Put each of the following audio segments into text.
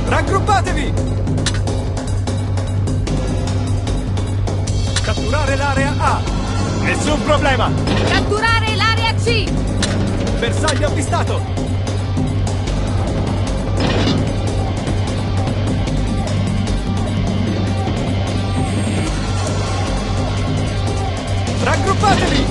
Raggruppatevi! Catturare l'area A! Nessun problema! Catturare l'area C! Bersaglio avvistato! Raggruppatevi!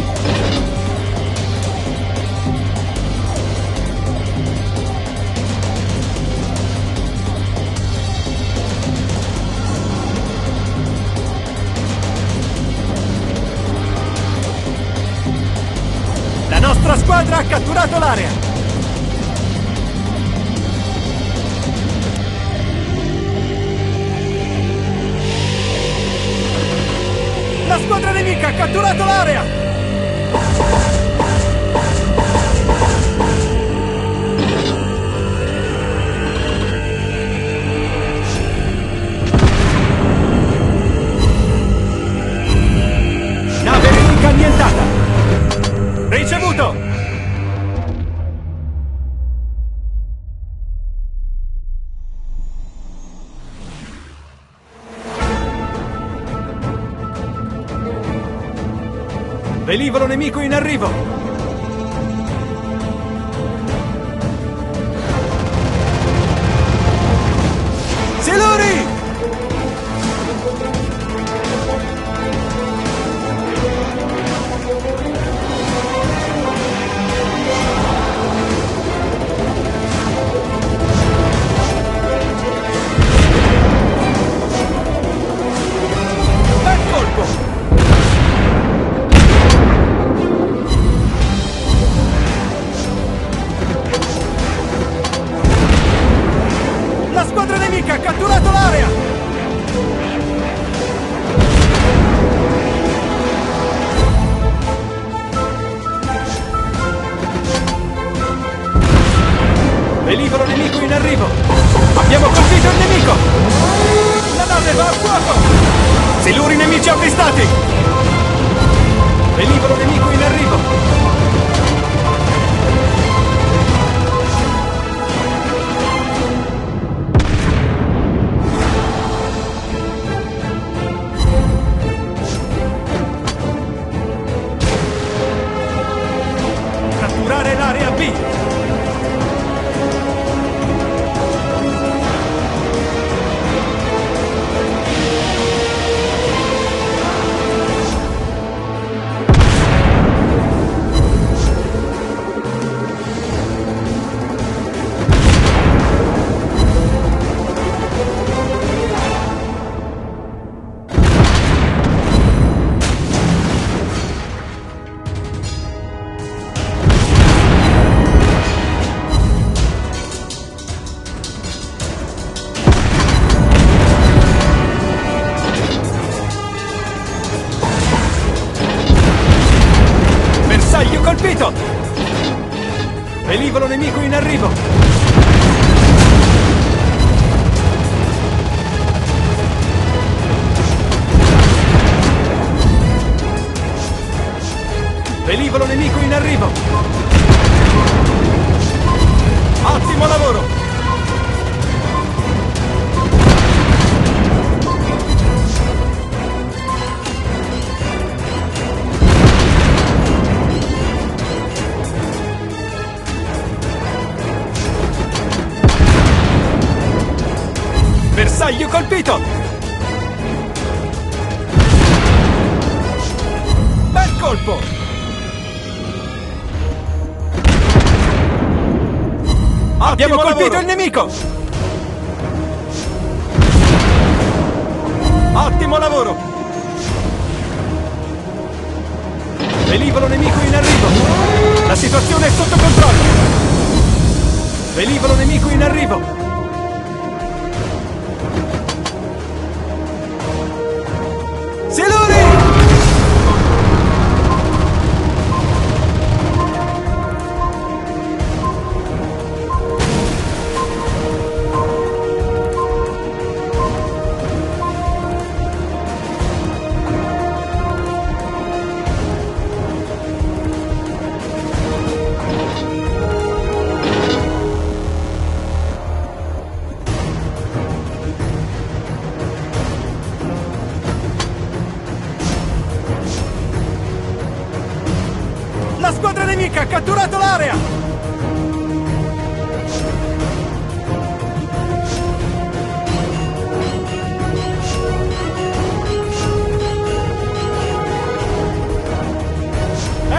La nostra squadra ha catturato l'area! La squadra nemica ha catturato l'area! Nave nemica annientata! Ricevuto! Velivolo nemico in arrivo! Siluri! Bel colpo! La squadra nemica ha catturato l'area! Velivolo nemico in arrivo! Abbiamo colpito il nemico! La nave va a fuoco! Siluri nemici avvistati! Velivolo nemico in arrivo! Catturare l'area B! Bersaglio colpito! Velivolo nemico in arrivo! Velivolo nemico in arrivo! Ottimo lavoro! Bersaglio colpito! Bel colpo! Abbiamo colpito il nemico! Ottimo lavoro! Velivolo nemico in arrivo! La situazione è sotto controllo! Velivolo nemico in arrivo! Siluri! nemica ha catturato l'area!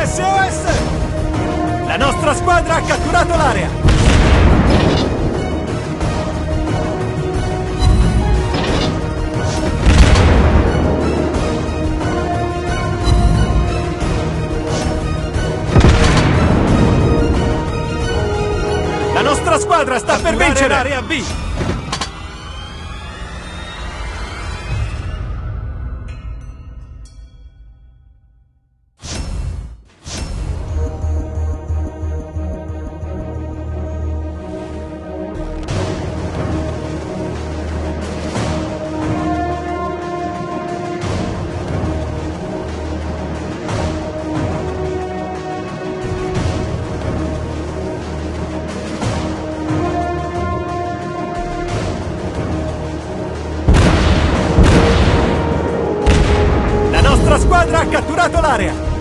SOS! La nostra squadra ha catturato l'area! La nostra squadra sta per vincere l'area B! La nostra squadra ha catturato l'area!